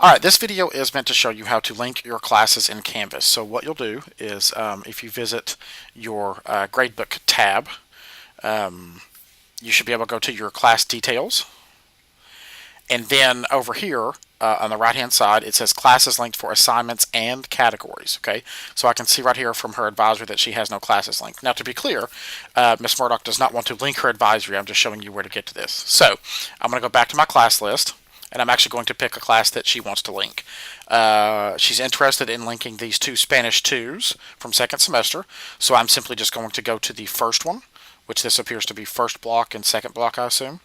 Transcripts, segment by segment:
Alright, this video is meant to show you how to link your classes in Canvas. So what you'll do is if you visit your gradebook tab, you should be able to go to your class details. And then over here on the right hand side it says classes linked for assignments and categories. Okay, so I can see right here from her advisory that she has no classes linked. Now to be clear, Ms. Murdoch does not want to link her advisory. I'm just showing you where to get to this. So I'm going to go back to my class list, and I'm actually going to pick a class that she wants to link. She's interested in linking these two Spanish 2s from second semester, so I'm simply just going to go to the first one, which this appears to be first block and second block, I assume.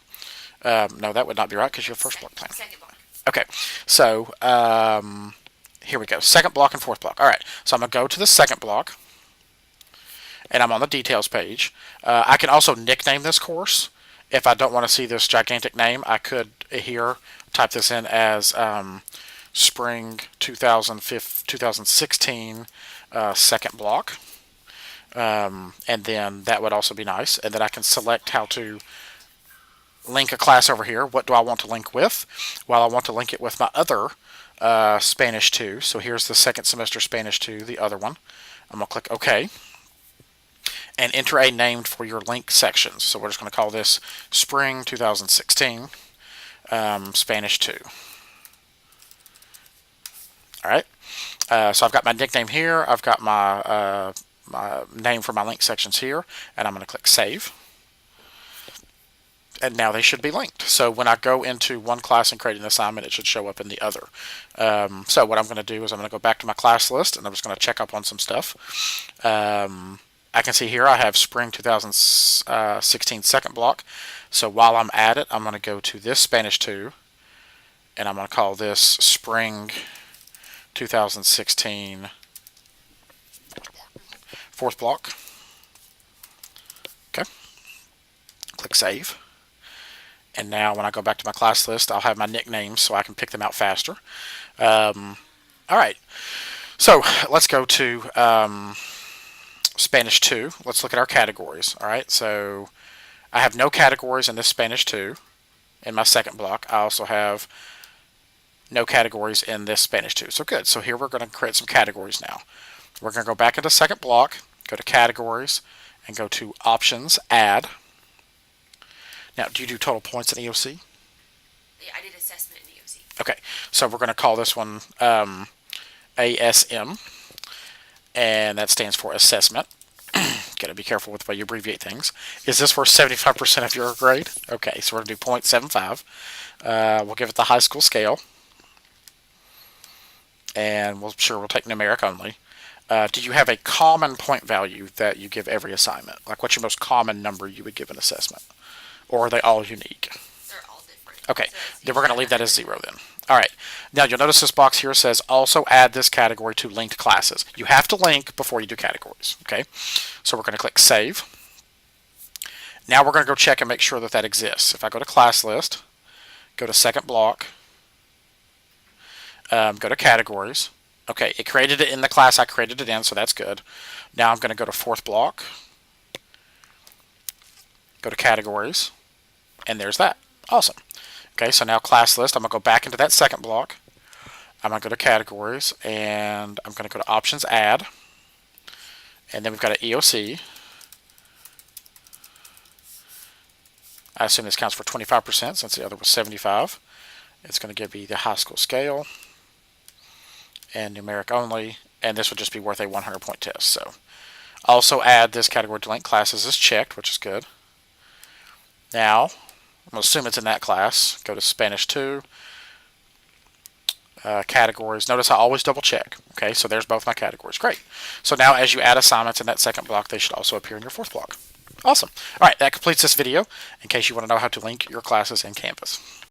No, that would not be right because you're first block plan. Second block. Okay, so here we go. Second block and fourth block. All right, so I'm going to go to the second block, and I'm on the details page. I can also nickname this course. If I don't want to see this gigantic name, I could here type this in as Spring 2016 second block. And then that would also be nice. And then I can select how to link a class over here. What do I want to link with? Well, I want to link it with my other Spanish 2. So here's the second semester Spanish 2, the other one. I'm going to click OK. And enter a name for your link sections. So we're just going to call this Spring 2016 Spanish 2. Alright, so I've got my nickname here, I've got my, my name for my link sections here, and I'm going to click Save. And now they should be linked. So when I go into one class and create an assignment, it should show up in the other. So what I'm going to do is I'm going to go back to my class list, and I'm just going to check up on some stuff. I can see here I have Spring 2016 second block. So while I'm at it, I'm going to go to this Spanish 2, and I'm going to call this Spring 2016 fourth block. Okay. Click Save. And now when I go back to my class list, I'll have my nicknames so I can pick them out faster. Alright. So let's go to Spanish 2. Let's look at our categories. Alright, so I have no categories in this Spanish 2 in my second block. I also have no categories in this Spanish 2. So good. So here we're going to create some categories now. We're going to go back into second block, go to categories, and go to options, add. Now, do you do total points in EOC? Yeah, I did assessment in EOC. Okay, so we're going to call this one ASM, and that stands for assessment. Got to be careful with the way you abbreviate things. Is this for 75% of your grade? Okay, so we're going to do 0.75. We'll give it the high school scale, and we'll take numeric only. Do you have a common point value that you give every assignment? Like, what's your most common number you would give an assessment? Or are they all unique? They're all different. Okay, So then we're going to leave that as 0 then. Alright, now you'll notice this box here says also add this category to linked classes. You have to link before you do categories. Okay, so we're going to click Save. Now we're going to go check and make sure that that exists. If I go to class list, go to second block, go to categories. Okay, it created it in the class I created it in, so that's good. Now I'm going to go to fourth block, go to categories, and there's that. Awesome. Okay, so now class list, I'm going to go back into that second block. I'm going to go to categories, and I'm going to go to options, add, and then we've got an EOC. I assume this counts for 25% since the other was 75. It's going to give me the high school scale and numeric only, and this would just be worth a 100-point test. So also add this category to link classes is checked, which is good. Now, I'm going to assume it's in that class. Go to Spanish 2, categories. Notice I always double check. Okay, so there's both my categories. Great. So now as you add assignments in that second block, they should also appear in your fourth block. Awesome. All right, that completes this video in case you want to know how to link your classes in Canvas.